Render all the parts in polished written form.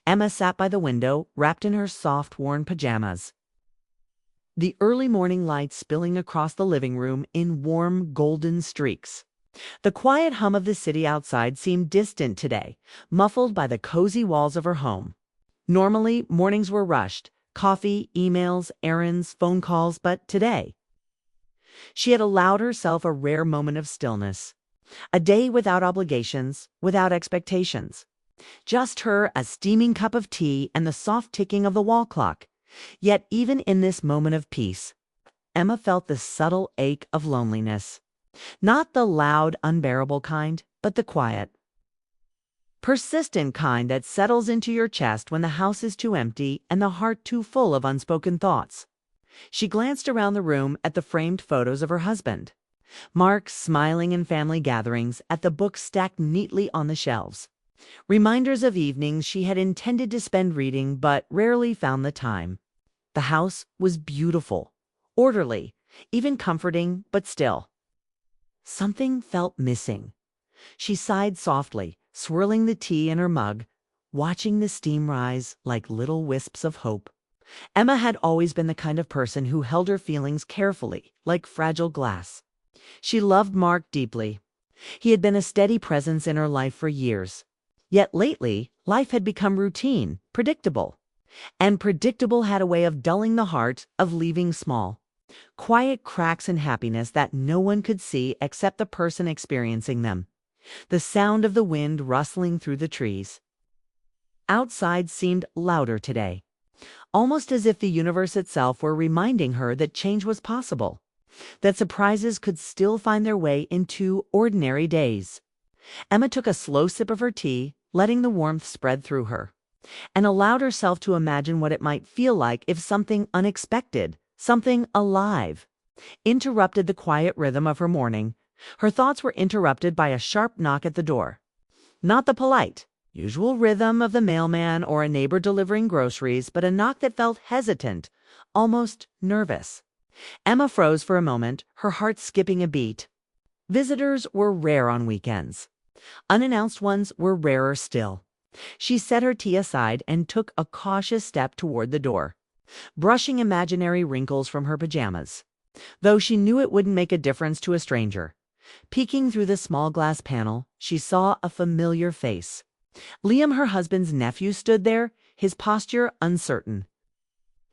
Emma sat by the window, wrapped in her soft, worn pajamas. The early morning light spilling across the living room in warm, golden streaks. The quiet hum of the city outside seemed distant today, muffled by the cozy walls of her home. Normally, mornings were rushed, coffee, emails, errands, phone calls, but today, she had allowed herself a rare moment of stillness. A day without obligations, without expectations. Just her, a steaming cup of tea, and the soft ticking of the wall clock. Yet even in this moment of peace, Emma felt the subtle ache of loneliness. Not the loud, unbearable kind, but the quiet, persistent kind that settles into your chest when the house is too empty and the heart too full of unspoken thoughts. She glanced around the room at the framed photos of her husband. Mark smiling in family gatherings, at the books stacked neatly on the shelves. Reminders of evenings she had intended to spend reading but rarely found the time. The house was beautiful, orderly, even comforting, but still. Something felt missing. She sighed softly, swirling the tea in her mug, watching the steam rise like little wisps of hope. Emma had always been the kind of person who held her feelings carefully, like fragile glass. She loved Mark deeply. He had been a steady presence in her life for years. Yet lately, life had become routine, predictable. And predictable had a way of dulling the heart, of leaving small, quiet cracks in happiness that no one could see except the person experiencing them. The sound of the wind rustling through the trees outside seemed louder today, almost as if the universe itself were reminding her that change was possible, that surprises could still find their way into ordinary days. Emma took a slow sip of her tea, letting the warmth spread through her, and allowed herself to imagine what it might feel like if something unexpected, something alive, interrupted the quiet rhythm of her morning. Her thoughts were interrupted by a sharp knock at the door. Not the polite, usual rhythm of the mailman or a neighbor delivering groceries, but a knock that felt hesitant, almost nervous. Emma froze for a moment, her heart skipping a beat. Visitors were rare on weekends. Unannounced ones were rarer still. She set her tea aside and took a cautious step toward the door, brushing imaginary wrinkles from her pajamas, though she knew it wouldn't make a difference to a stranger. Peeking through the small glass panel, she saw a familiar face. Liam, her husband's nephew, stood there, his posture uncertain.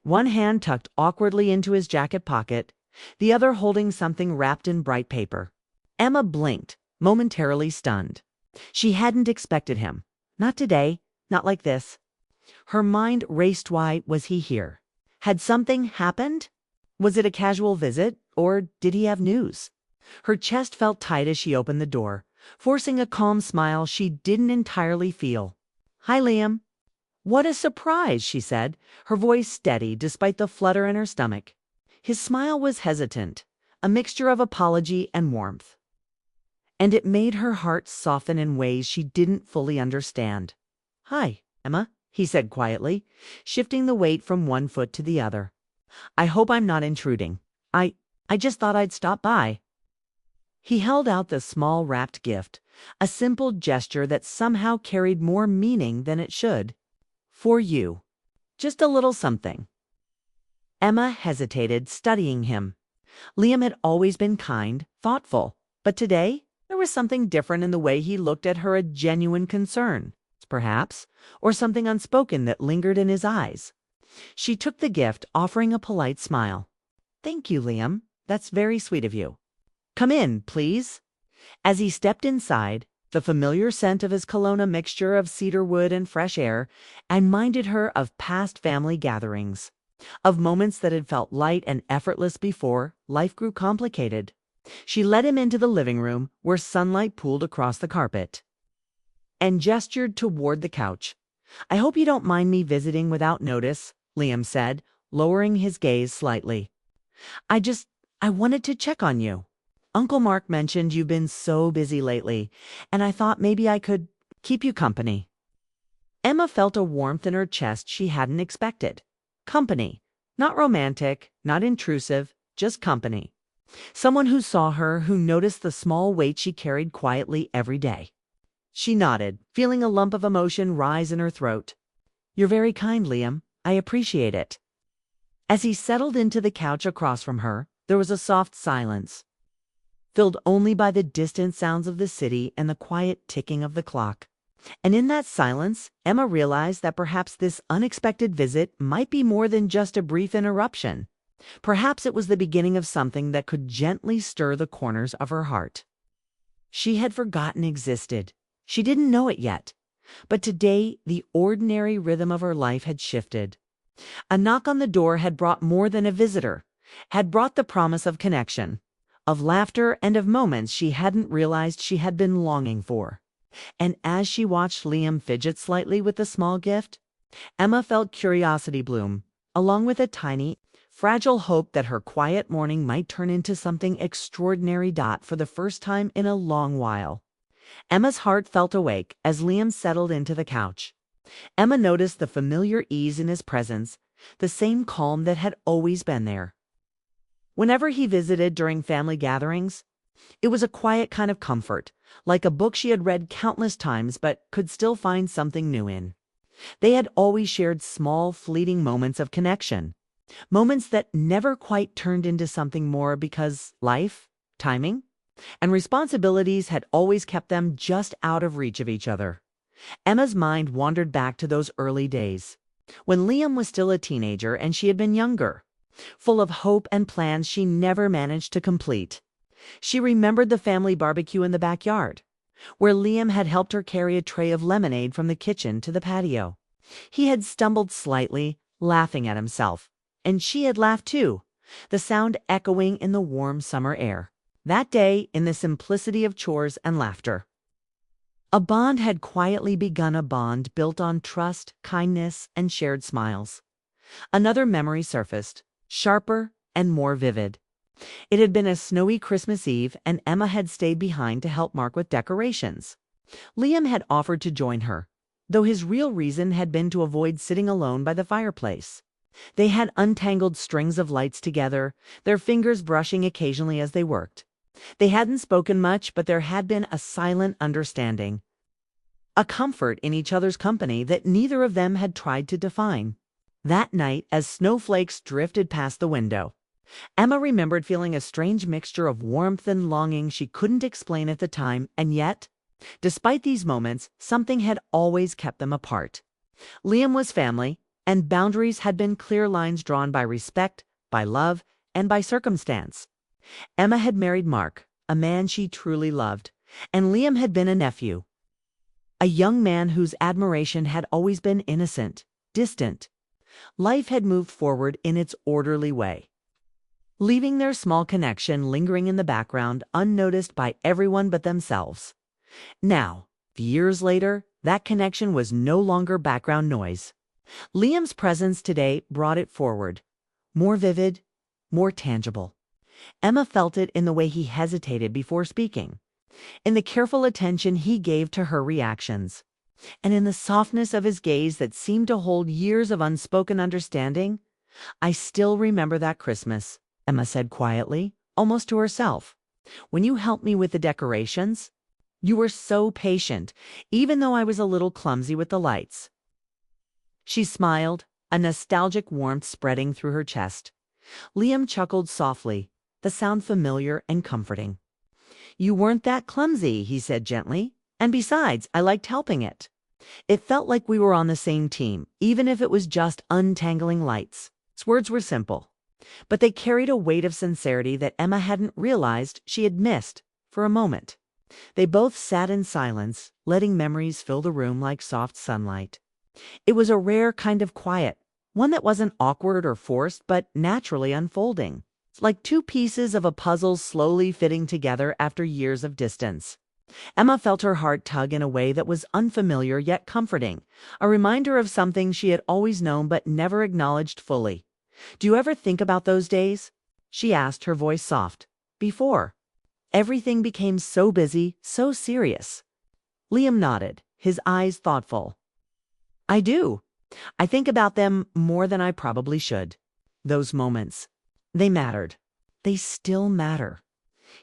One hand tucked awkwardly into his jacket pocket, the other holding something wrapped in bright paper. Emma blinked, momentarily stunned. She hadn't expected him. Not today, not like this. Her mind raced. Why was he here? Had something happened? Was it a casual visit, or did he have news? Her chest felt tight as she opened the door, forcing a calm smile she didn't entirely feel. "Hi, Liam." "What a surprise," she said, her voice steady despite the flutter in her stomach. His smile was hesitant, a mixture of apology and warmth. And it made her heart soften in ways she didn't fully understand. "Hi, Emma," he said quietly, shifting the weight from one foot to the other. "I hope I'm not intruding. I just thought I'd stop by." He held out the small wrapped gift, a simple gesture that somehow carried more meaning than it should. "For you. Just a little something." Emma hesitated, studying him. Liam had always been kind, thoughtful, but today there was something different in the way he looked at her, a genuine concern, perhaps, or something unspoken that lingered in his eyes. She took the gift, offering a polite smile. "Thank you, Liam. That's very sweet of you. Come in, please." As he stepped inside, the familiar scent of his cologne, a mixture of cedar wood and fresh air, reminded her of past family gatherings, of moments that had felt light and effortless before life grew complicated. She led him into the living room, where sunlight pooled across the carpet, and gestured toward the couch. "I hope you don't mind me visiting without notice," Liam said, lowering his gaze slightly. I wanted to check on you. Uncle Mark mentioned you've been so busy lately, and I thought maybe I could keep you company." Emma felt a warmth in her chest she hadn't expected. Company. Not romantic, not intrusive, just company. Someone who saw her, who noticed the small weight she carried quietly every day. She nodded, feeling a lump of emotion rise in her throat. "You're very kind, Liam. I appreciate it." As he settled into the couch across from her, there was a soft silence, filled only by the distant sounds of the city and the quiet ticking of the clock. And in that silence, Emma realized that perhaps this unexpected visit might be more than just a brief interruption. Perhaps it was the beginning of something that could gently stir the corners of her heart. She had forgotten existed. She didn't know it yet. But today, the ordinary rhythm of her life had shifted. A knock on the door had brought more than a visitor, had brought the promise of connection, of laughter, and of moments she hadn't realized she had been longing for. And as she watched Liam fidget slightly with the small gift, Emma felt curiosity bloom, along with a tiny, fragile hope that her quiet morning might turn into something extraordinary. For the first time in a long while, Emma's heart felt awake as Liam settled into the couch. Emma noticed the familiar ease in his presence, the same calm that had always been there. Whenever he visited during family gatherings, it was a quiet kind of comfort, like a book she had read countless times but could still find something new in. They had always shared small, fleeting moments of connection, moments that never quite turned into something more because life, timing, and responsibilities had always kept them just out of reach of each other. Emma's mind wandered back to those early days, when Liam was still a teenager and she had been younger, full of hope and plans she never managed to complete. She remembered the family barbecue in the backyard, where Liam had helped her carry a tray of lemonade from the kitchen to the patio. He had stumbled slightly, laughing at himself, and she had laughed too, the sound echoing in the warm summer air. That day, in the simplicity of chores and laughter, a bond had quietly begun, a bond built on trust, kindness, and shared smiles. Another memory surfaced, sharper and more vivid. It had been a snowy Christmas Eve, and Emma had stayed behind to help Mark with decorations. Liam had offered to join her, though his real reason had been to avoid sitting alone by the fireplace. They had untangled strings of lights together, their fingers brushing occasionally as they worked. They hadn't spoken much, but there had been a silent understanding, a comfort in each other's company that neither of them had tried to define. That night, as snowflakes drifted past the window, Emma remembered feeling a strange mixture of warmth and longing she couldn't explain at the time, and yet, despite these moments, something had always kept them apart. Liam was family, and boundaries had been clear lines drawn by respect, by love, and by circumstance. Emma had married Mark, a man she truly loved, and Liam had been a nephew, a young man whose admiration had always been innocent, distant. Life had moved forward in its orderly way, leaving their small connection lingering in the background, unnoticed by everyone but themselves. Now, years later, that connection was no longer background noise. Liam's presence today brought it forward, more vivid, more tangible. Emma felt it in the way he hesitated before speaking, in the careful attention he gave to her reactions, and in the softness of his gaze that seemed to hold years of unspoken understanding. "I still remember that Christmas," Emma said quietly, almost to herself. "When you helped me with the decorations, you were so patient, even though I was a little clumsy with the lights." She smiled, a nostalgic warmth spreading through her chest. Liam chuckled softly, the sound familiar and comforting. "You weren't that clumsy," he said gently, "and besides, I liked helping it. It felt like we were on the same team, even if it was just untangling lights." His words were simple, but they carried a weight of sincerity that Emma hadn't realized she had missed for a moment. They both sat in silence, letting memories fill the room like soft sunlight. It was a rare kind of quiet, one that wasn't awkward or forced, but naturally unfolding, like two pieces of a puzzle slowly fitting together after years of distance. Emma felt her heart tug in a way that was unfamiliar yet comforting, a reminder of something she had always known but never acknowledged fully. "Do you ever think about those days?" she asked, her voice soft. "Before everything became so busy, so serious." Liam nodded, his eyes thoughtful. "I do. I think about them more than I probably should. Those moments. They mattered. They still matter."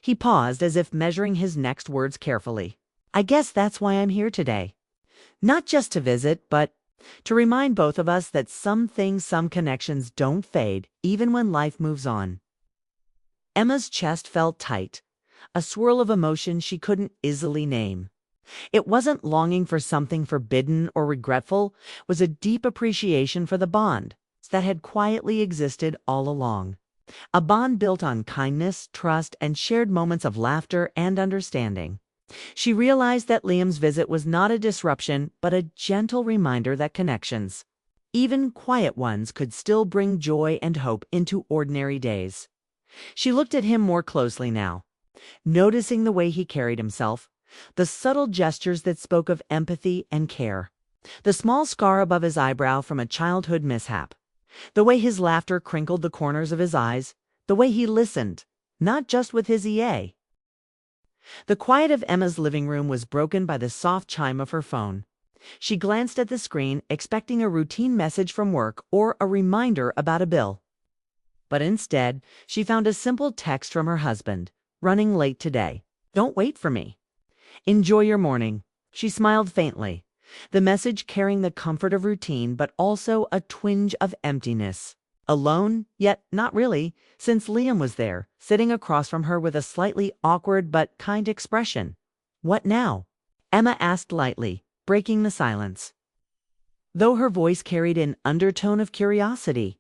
He paused as if measuring his next words carefully. "I guess that's why I'm here today. Not just to visit, but to remind both of us that some things, some connections don't fade, even when life moves on. Emma's chest felt tight, a swirl of emotion she couldn't easily name. It wasn't longing for something forbidden or regretful, it was a deep appreciation for the bond that had quietly existed all along. A bond built on kindness, trust, and shared moments of laughter and understanding. She realized that Liam's visit was not a disruption, but a gentle reminder that connections, even quiet ones, could still bring joy and hope into ordinary days. She looked at him more closely now, noticing the way he carried himself, the subtle gestures that spoke of empathy and care, the small scar above his eyebrow from a childhood mishap, the way his laughter crinkled the corners of his eyes, the way he listened, not just with his EA. The quiet of Emma's living room was broken by the soft chime of her phone. She glanced at the screen, expecting a routine message from work or a reminder about a bill. But instead, she found a simple text from her husband, "Running late today. Don't wait for me. Enjoy your morning." She smiled faintly, the message carrying the comfort of routine but also a twinge of emptiness. Alone, yet not really, since Liam was there, sitting across from her with a slightly awkward but kind expression. "What now?" Emma asked lightly, breaking the silence, though her voice carried an undertone of curiosity.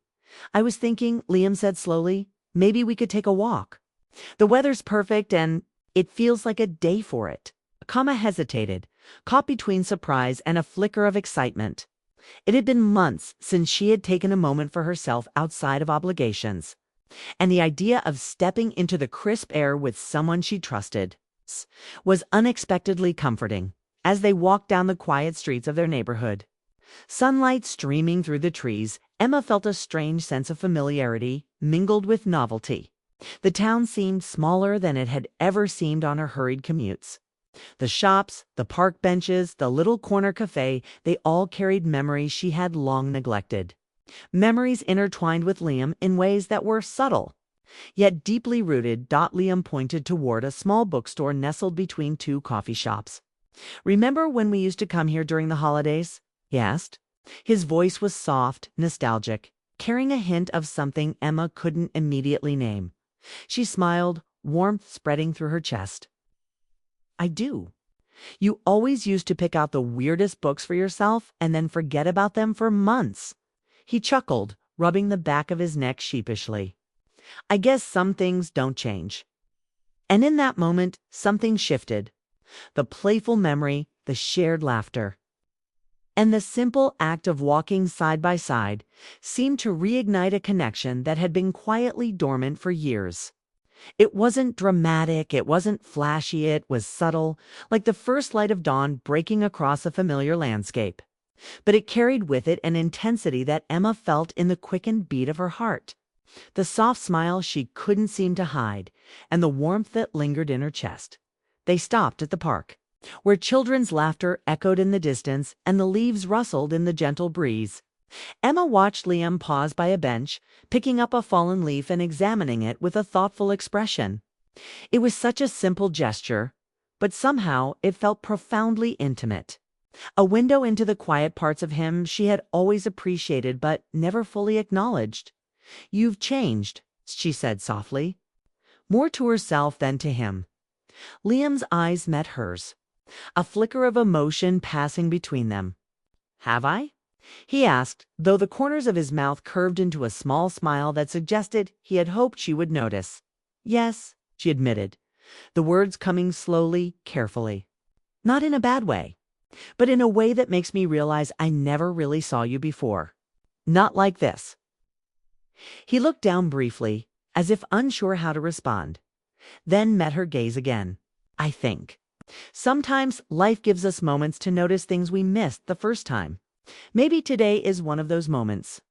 "I was thinking," Liam said slowly, "maybe we could take a walk. The weather's perfect and it feels like a day for it." Kama hesitated, caught between surprise and a flicker of excitement. It had been months since she had taken a moment for herself outside of obligations, and the idea of stepping into the crisp air with someone she trusted was unexpectedly comforting. As they walked down the quiet streets of their neighborhood, sunlight streaming through the trees, Emma felt a strange sense of familiarity mingled with novelty. The town seemed smaller than it had ever seemed on her hurried commutes. The shops, the park benches, the little corner cafe, they all carried memories she had long neglected. Memories intertwined with Liam in ways that were subtle, yet deeply rooted. Liam pointed toward a small bookstore nestled between two coffee shops. "Remember when we used to come here during the holidays?" he asked. His voice was soft, nostalgic, carrying a hint of something Emma couldn't immediately name. She smiled, warmth spreading through her chest. "I do. You always used to pick out the weirdest books for yourself and then forget about them for months." He chuckled, rubbing the back of his neck sheepishly. "I guess some things don't change." And in that moment, something shifted. The playful memory, the shared laughter, and the simple act of walking side by side seemed to reignite a connection that had been quietly dormant for years. It wasn't dramatic, it wasn't flashy, it was subtle, like the first light of dawn breaking across a familiar landscape. But it carried with it an intensity that Emma felt in the quickened beat of her heart, the soft smile she couldn't seem to hide, and the warmth that lingered in her chest. They stopped at the park, where children's laughter echoed in the distance and the leaves rustled in the gentle breeze. Emma watched Liam pause by a bench, picking up a fallen leaf and examining it with a thoughtful expression. It was such a simple gesture, but somehow it felt profoundly intimate. A window into the quiet parts of him she had always appreciated but never fully acknowledged. "You've changed," she said softly, more to herself than to him. Liam's eyes met hers, a flicker of emotion passing between them. "Have I?" he asked, though the corners of his mouth curved into a small smile that suggested he had hoped she would notice. "Yes," she admitted, the words coming slowly, carefully. "Not in a bad way, but in a way that makes me realize I never really saw you before. Not like this." He looked down briefly, as if unsure how to respond, then met her gaze again. "I think sometimes life gives us moments to notice things we missed the first time. Maybe today is one of those moments."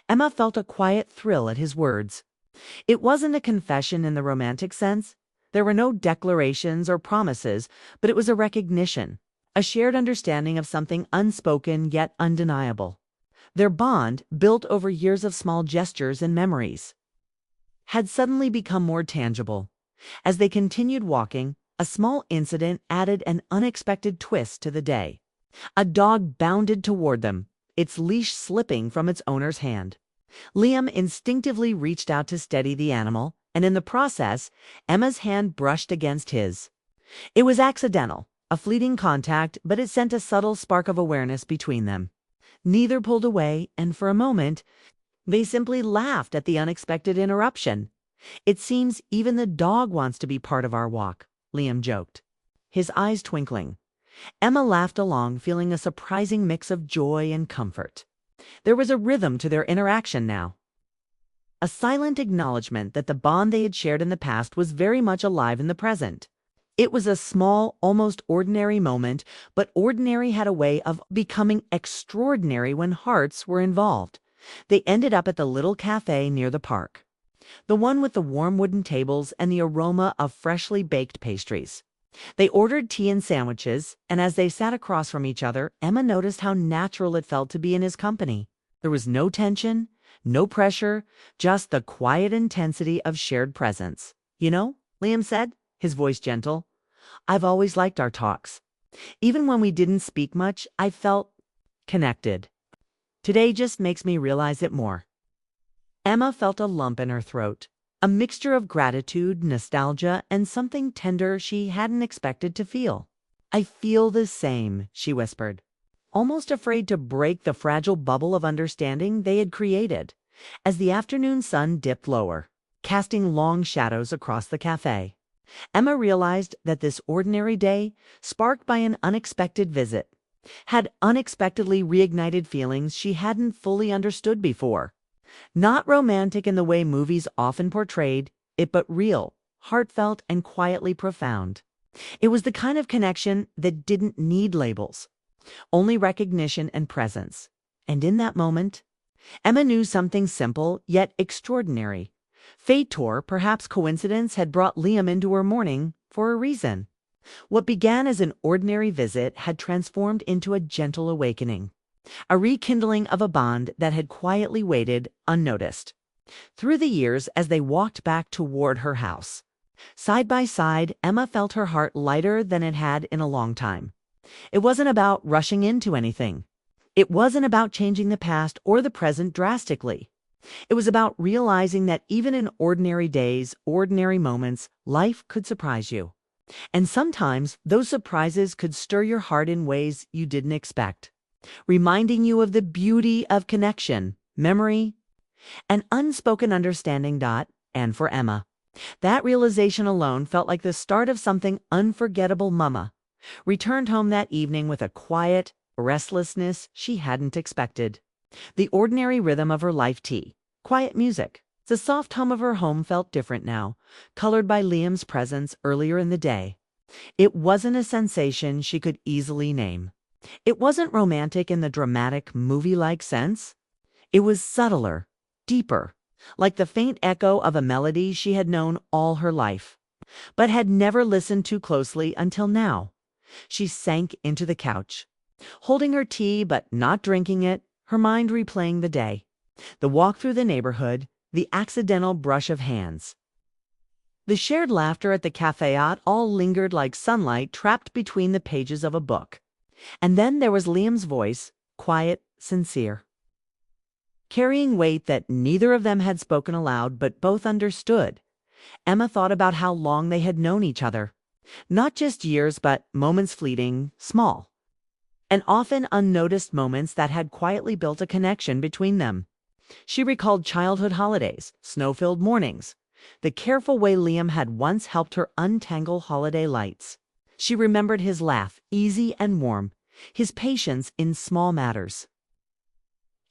Emma felt a quiet thrill at his words. It wasn't a confession in the romantic sense. There were no declarations or promises, but it was a recognition, a shared understanding of something unspoken yet undeniable. Their bond, built over years of small gestures and memories, had suddenly become more tangible. As they continued walking, a small incident added an unexpected twist to the day. A dog bounded toward them, its leash slipping from its owner's hand. Liam instinctively reached out to steady the animal, and in the process, Emma's hand brushed against his. It was accidental, a fleeting contact, but it sent a subtle spark of awareness between them. Neither pulled away, and for a moment, they simply laughed at the unexpected interruption. "It seems even the dog wants to be part of our walk," Liam joked, his eyes twinkling. Emma laughed along, feeling a surprising mix of joy and comfort. There was a rhythm to their interaction now, a silent acknowledgement that the bond they had shared in the past was very much alive in the present. It was a small, almost ordinary moment, but ordinary had a way of becoming extraordinary when hearts were involved. They ended up at the little cafe near the park, the one with the warm wooden tables and the aroma of freshly baked pastries. They ordered tea and sandwiches, and as they sat across from each other, Emma noticed how natural it felt to be in his company. There was no tension, no pressure, just the quiet intensity of shared presence. "You know," Liam said, his voice gentle, "I've always liked our talks. Even when we didn't speak much, I felt connected. Today just makes me realize it more." Emma felt a lump in her throat, a mixture of gratitude, nostalgia, and something tender she hadn't expected to feel. "I feel the same," she whispered, almost afraid to break the fragile bubble of understanding they had created. As the afternoon sun dipped lower, casting long shadows across the cafe, Emma realized that this ordinary day, sparked by an unexpected visit, had unexpectedly reignited feelings she hadn't fully understood before. Not romantic in the way movies often portrayed it, but real, heartfelt, and quietly profound. It was the kind of connection that didn't need labels, only recognition and presence. And in that moment, Emma knew something simple yet extraordinary. Fate, or perhaps coincidence, had brought Liam into her morning for a reason. What began as an ordinary visit had transformed into a gentle awakening, a rekindling of a bond that had quietly waited unnoticed. Through the years, as they walked back toward her house, side by side, Emma felt her heart lighter than it had in a long time. It wasn't about rushing into anything. It wasn't about changing the past or the present drastically. It was about realizing that even in ordinary days, ordinary moments, life could surprise you. And sometimes those surprises could stir your heart in ways you didn't expect, reminding you of the beauty of connection, memory, and unspoken understanding. And for Emma, that realization alone felt like the start of something unforgettable. Mama returned home that evening with a quiet restlessness she hadn't expected. The ordinary rhythm of her life tea, quiet music, the soft hum of her home felt different now, colored by Liam's presence earlier in the day. It wasn't a sensation she could easily name. It wasn't romantic in the dramatic, movie-like sense. It was subtler, deeper, like the faint echo of a melody she had known all her life, but had never listened to closely until now. She sank into the couch, holding her tea but not drinking it, her mind replaying the day, the walk through the neighborhood, the accidental brush of hands, the shared laughter at the cafeat, all lingered like sunlight trapped between the pages of a book. And then there was Liam's voice, quiet, sincere, carrying weight that neither of them had spoken aloud but both understood. Emma thought about how long they had known each other. Not just years, but moments fleeting, small, and often unnoticed moments that had quietly built a connection between them. She recalled childhood holidays, snow-filled mornings, the careful way Liam had once helped her untangle holiday lights. She remembered his laugh, easy and warm, his patience in small matters,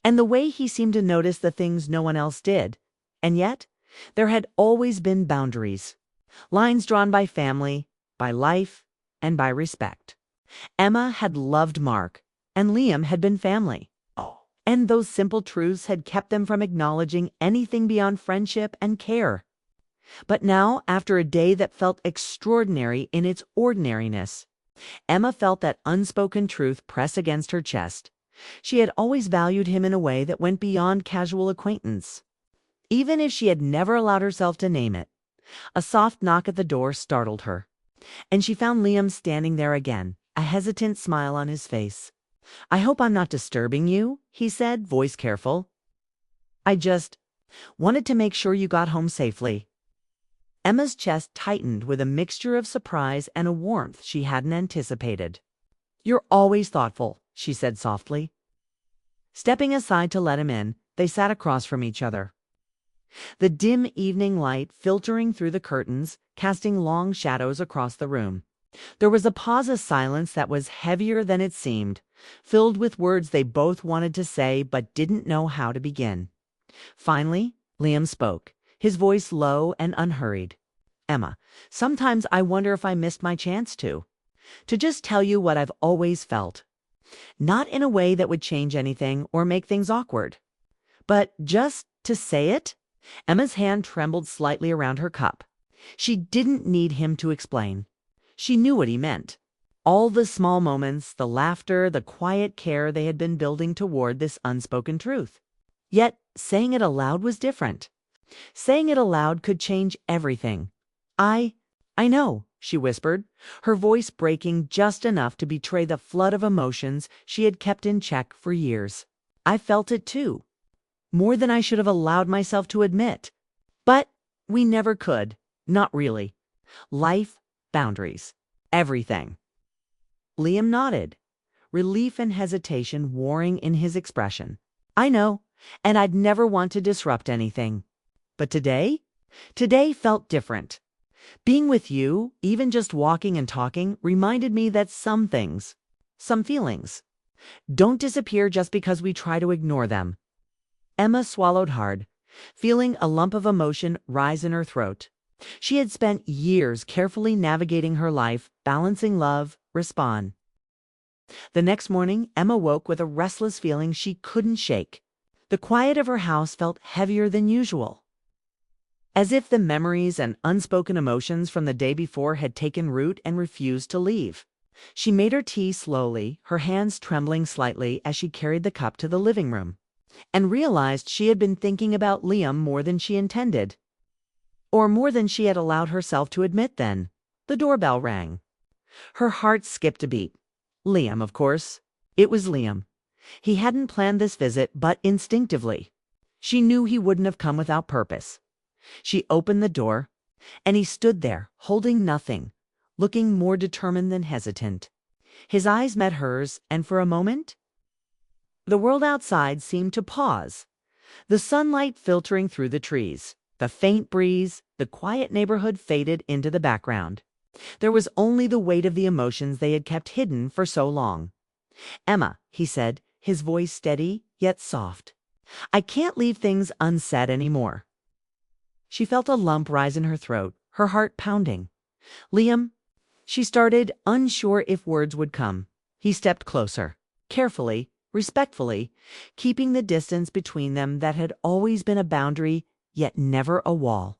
and the way he seemed to notice the things no one else did. And yet, there had always been boundaries, lines drawn by family, by life, and by respect. Emma had loved Mark, and Liam had been family. And those simple truths had kept them from acknowledging anything beyond friendship and care. But now, after a day that felt extraordinary in its ordinariness, Emma felt that unspoken truth press against her chest. She had always valued him in a way that went beyond casual acquaintance, even if she had never allowed herself to name it. A soft knock at the door startled her, and she found Liam standing there again, a hesitant smile on his face. "I hope I'm not disturbing you," he said, voice careful. "I just wanted to make sure you got home safely." Emma's chest tightened with a mixture of surprise and a warmth she hadn't anticipated. "You're always thoughtful," she said softly. Stepping aside to let him in, they sat across from each other. The dim evening light filtering through the curtains, casting long shadows across the room. There was a pause of silence that was heavier than it seemed, filled with words they both wanted to say but didn't know how to begin. Finally, Liam spoke, his voice low and unhurried. "Emma, sometimes I wonder if I missed my chance to just tell you what I've always felt. Not in a way that would change anything or make things awkward, but just to say it." Emma's hand trembled slightly around her cup. She didn't need him to explain. She knew what he meant. All the small moments, the laughter, the quiet care they had been building toward this unspoken truth. Yet saying it aloud was different. Saying it aloud could change everything. I know," she whispered, her voice breaking just enough to betray the flood of emotions she had kept in check for years. "I felt it too. More than I should have allowed myself to admit. But we never could. Not really. Life, boundaries, everything." Liam nodded, relief and hesitation warring in his expression. "I know, and I'd never want to disrupt anything. But today felt different. Being with you, even just walking and talking, reminded me that some things, some feelings, don't disappear just because we try to ignore them." Emma swallowed hard, feeling a lump of emotion rise in her throat. She had spent years carefully navigating her life, balancing love, respond. The next morning, Emma woke with a restless feeling she couldn't shake. The quiet of her house felt heavier than usual, as if the memories and unspoken emotions from the day before had taken root and refused to leave. She made her tea slowly, her hands trembling slightly as she carried the cup to the living room, and realized she had been thinking about Liam more than she intended. Or more than she had allowed herself to admit then. The doorbell rang. Her heart skipped a beat. Liam, of course. It was Liam. He hadn't planned this visit, but instinctively, she knew he wouldn't have come without purpose. She opened the door, and he stood there, holding nothing, looking more determined than hesitant. His eyes met hers, and for a moment, the world outside seemed to pause. The sunlight filtering through the trees, the faint breeze, the quiet neighborhood faded into the background. There was only the weight of the emotions they had kept hidden for so long. "Emma," he said, his voice steady yet soft, "I can't leave things unsaid anymore." She felt a lump rise in her throat, her heart pounding. "Liam," she started, unsure if words would come. He stepped closer, carefully, respectfully, keeping the distance between them that had always been a boundary, yet never a wall.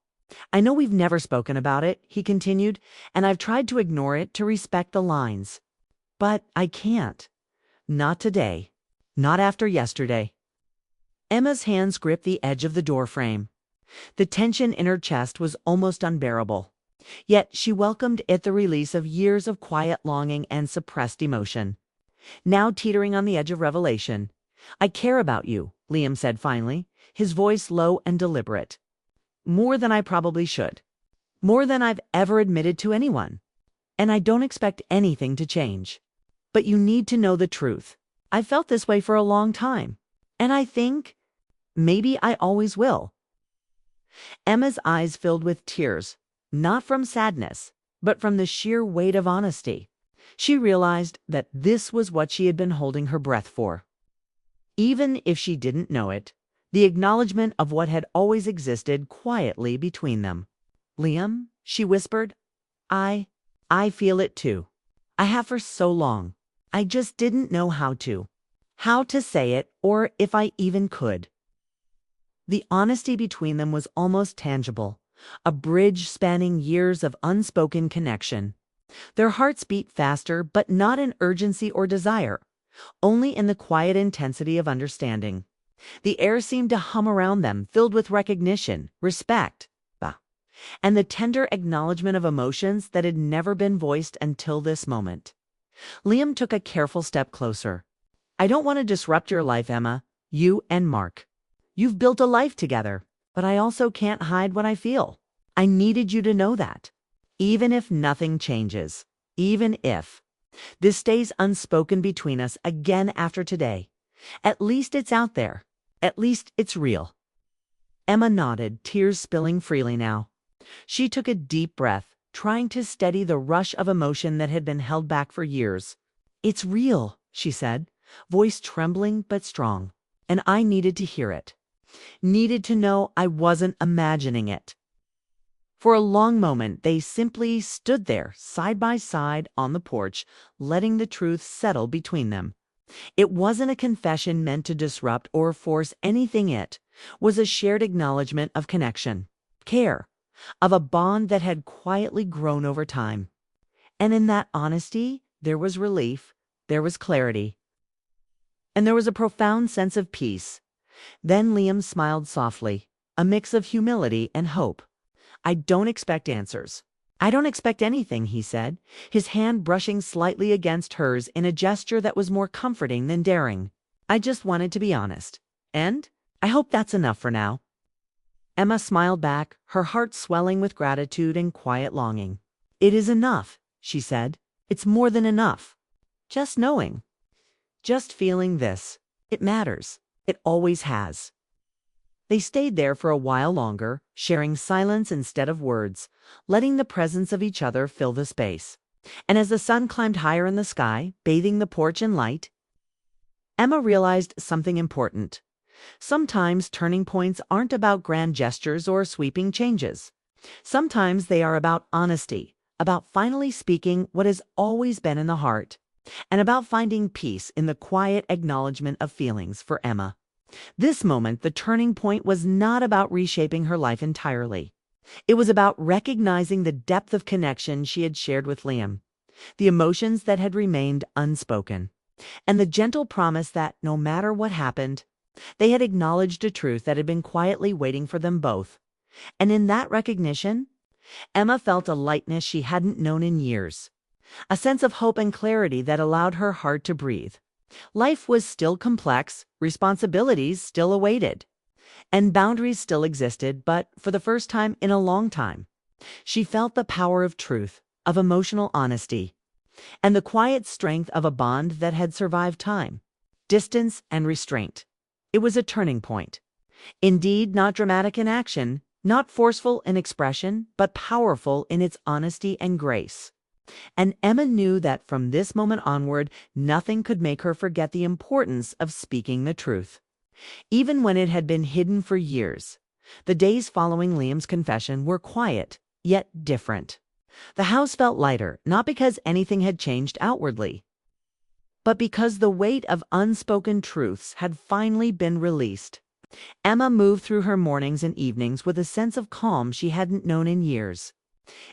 "I know we've never spoken about it," he continued, "and I've tried to ignore it, to respect the lines. But I can't. Not today. Not after yesterday." Emma's hands gripped the edge of the door frame. The tension in her chest was almost unbearable. Yet she welcomed it, the release of years of quiet longing and suppressed emotion, now teetering on the edge of revelation. "I care about you," Liam said finally, his voice low and deliberate. "More than I probably should. More than I've ever admitted to anyone. And I don't expect anything to change. But you need to know the truth. I've felt this way for a long time. And I think maybe I always will." Emma's eyes filled with tears, not from sadness, but from the sheer weight of honesty. She realized that this was what she had been holding her breath for. Even if she didn't know it, the acknowledgement of what had always existed quietly between them. "Liam," she whispered, I feel it too. I have for so long. I just didn't know how to say it, or if I even could." The honesty between them was almost tangible, a bridge spanning years of unspoken connection. Their hearts beat faster, but not in urgency or desire, only in the quiet intensity of understanding. The air seemed to hum around them, filled with recognition, respect, and the tender acknowledgement of emotions that had never been voiced until this moment. Liam took a careful step closer. I don't want to disrupt your life, Emma. You and Mark. You've built a life together, but I also can't hide what I feel. I needed you to know that. Even if nothing changes, even if this stays unspoken between us again after today, at least it's out there. At least it's real. Emma nodded, tears spilling freely now. She took a deep breath, trying to steady the rush of emotion that had been held back for years. It's real, she said, voice trembling but strong, and I needed to hear it. Needed to know I wasn't imagining it. For a long moment, they simply stood there, side by side on the porch, letting the truth settle between them. It wasn't a confession meant to disrupt or force anything. It was a shared acknowledgement of connection, care, of a bond that had quietly grown over time. And in that honesty, there was relief, there was clarity, and there was a profound sense of peace. Then Liam smiled softly, a mix of humility and hope. I don't expect answers. I don't expect anything, he said, his hand brushing slightly against hers in a gesture that was more comforting than daring. I just wanted to be honest. And I hope that's enough for now. Emma smiled back, her heart swelling with gratitude and quiet longing. It is enough, she said. It's more than enough. Just knowing. Just feeling this. It matters. It always has. They stayed there for a while longer, sharing silence instead of words, letting the presence of each other fill the space. And as the sun climbed higher in the sky, bathing the porch in light, Emma realized something important. Sometimes turning points aren't about grand gestures or sweeping changes. Sometimes they are about honesty, about finally speaking what has always been in the heart, and about finding peace in the quiet acknowledgement of feelings. For Emma, this moment, the turning point, was not about reshaping her life entirely. It was about recognizing the depth of connection she had shared with Liam, the emotions that had remained unspoken, and the gentle promise that, no matter what happened, they had acknowledged a truth that had been quietly waiting for them both. And in that recognition, Emma felt a lightness she hadn't known in years, a sense of hope and clarity that allowed her heart to breathe. Life was still complex, responsibilities still awaited, and boundaries still existed, but for the first time in a long time, she felt the power of truth, of emotional honesty, and the quiet strength of a bond that had survived time, distance, and restraint. It was a turning point. Indeed, not dramatic in action, not forceful in expression, but powerful in its honesty and grace. And Emma knew that from this moment onward, nothing could make her forget the importance of speaking the truth. Even when it had been hidden for years, the days following Liam's confession were quiet, yet different. The house felt lighter, not because anything had changed outwardly, but because the weight of unspoken truths had finally been released. Emma moved through her mornings and evenings with a sense of calm she hadn't known in years.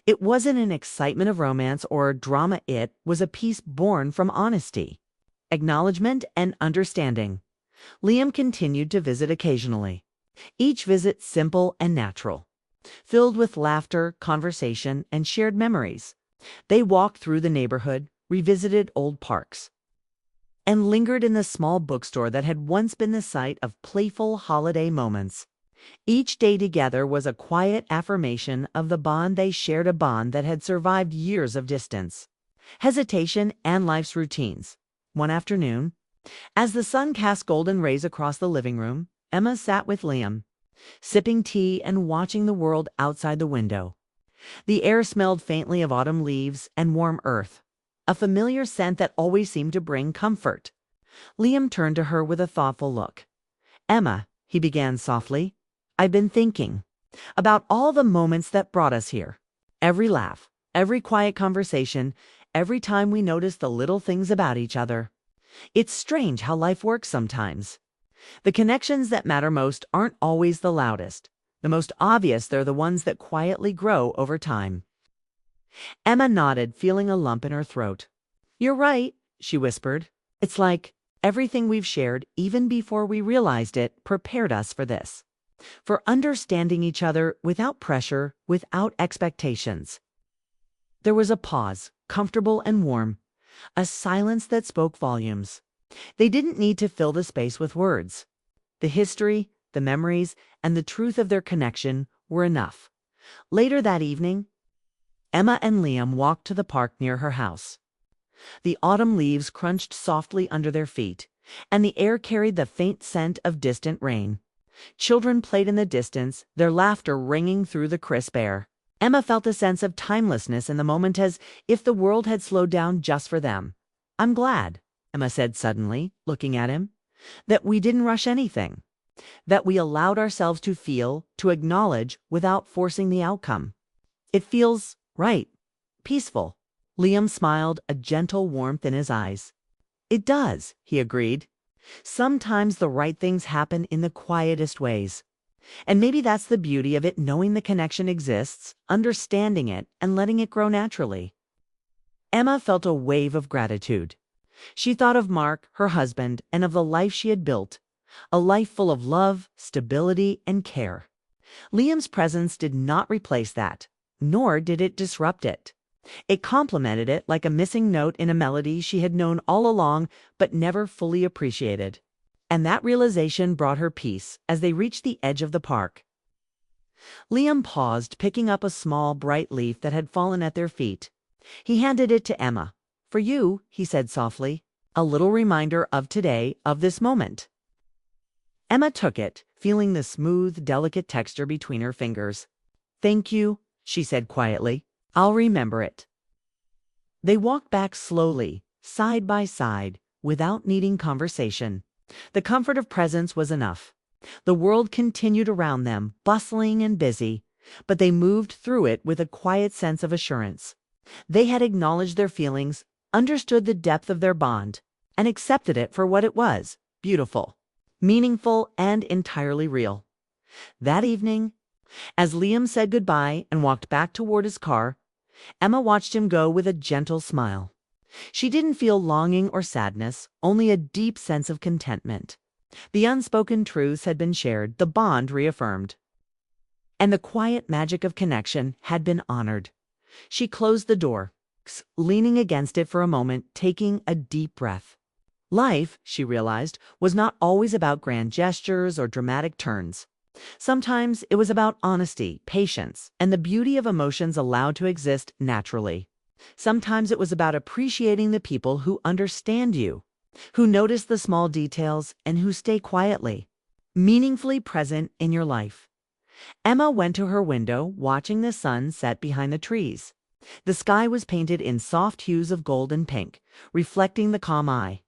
It wasn't an excitement of romance or drama. It was a peace born from honesty, acknowledgement, and understanding. Liam continued to visit occasionally, each visit simple and natural, filled with laughter, conversation, and shared memories. They walked through the neighborhood, revisited old parks, and lingered in the small bookstore that had once been the site of playful holiday moments. Each day together was a quiet affirmation of the bond they shared, a bond that had survived years of distance, hesitation, and life's routines. One afternoon, as the sun cast golden rays across the living room, Emma sat with Liam, sipping tea and watching the world outside the window. The air smelled faintly of autumn leaves and warm earth, a familiar scent that always seemed to bring comfort. Liam turned to her with a thoughtful look. "Emma," he began softly, "I've been thinking about all the moments that brought us here. Every laugh, every quiet conversation, every time we noticed the little things about each other. It's strange how life works sometimes. The connections that matter most aren't always the loudest. The most obvious, they're the ones that quietly grow over time." Emma nodded, feeling a lump in her throat. "You're right," she whispered. "It's like everything we've shared, even before we realized it, prepared us for this. For understanding each other without pressure, without expectations." There was a pause, comfortable and warm. a silence that spoke volumes. They didn't need to fill the space with words. The history, the memories, and the truth of their connection were enough. Later that evening, Emma and Liam walked to the park near her house. The autumn leaves crunched softly under their feet, and the air carried the faint scent of distant rain. Children played in the distance, their laughter ringing through the crisp air. Emma felt a sense of timelessness in the moment, as if the world had slowed down just for them. "I'm glad," Emma said suddenly, looking at him, "that we didn't rush anything, that we allowed ourselves to feel, to acknowledge without forcing the outcome. It feels right, peaceful." Liam smiled, a gentle warmth in his eyes. "It does," he agreed. "Sometimes the right things happen in the quietest ways. And maybe that's the beauty of it, knowing the connection exists, understanding it, and letting it grow naturally." Emma felt a wave of gratitude. She thought of Mark, her husband, and of the life she had built, a life full of love, stability, and care. Liam's presence did not replace that, nor did it disrupt it. It complemented it like a missing note in a melody she had known all along but never fully appreciated. And that realization brought her peace as they reached the edge of the park. Liam paused, picking up a small, bright leaf that had fallen at their feet. He handed it to Emma. "For you," he said softly, "a little reminder of today, of this moment." Emma took it, feeling the smooth, delicate texture between her fingers. "Thank you," she said quietly. "I'll remember it." They walked back slowly, side by side, without needing conversation. The comfort of presence was enough. The world continued around them, bustling and busy, but they moved through it with a quiet sense of assurance. They had acknowledged their feelings, understood the depth of their bond, and accepted it for what it was: beautiful, meaningful, and entirely real. That evening, as Liam said goodbye and walked back toward his car, Emma watched him go with a gentle smile. She didn't feel longing or sadness, only a deep sense of contentment. The unspoken truths had been shared, the bond reaffirmed, and the quiet magic of connection had been honored. She closed the door, leaning against it for a moment, taking a deep breath. Life, she realized, was not always about grand gestures or dramatic turns. Sometimes it was about honesty, patience, and the beauty of emotions allowed to exist naturally. Sometimes it was about appreciating the people who understand you, who notice the small details, and who stay quietly, meaningfully present in your life. Emma went to her window, watching the sun set behind the trees. The sky was painted in soft hues of gold and pink, reflecting the calm eye.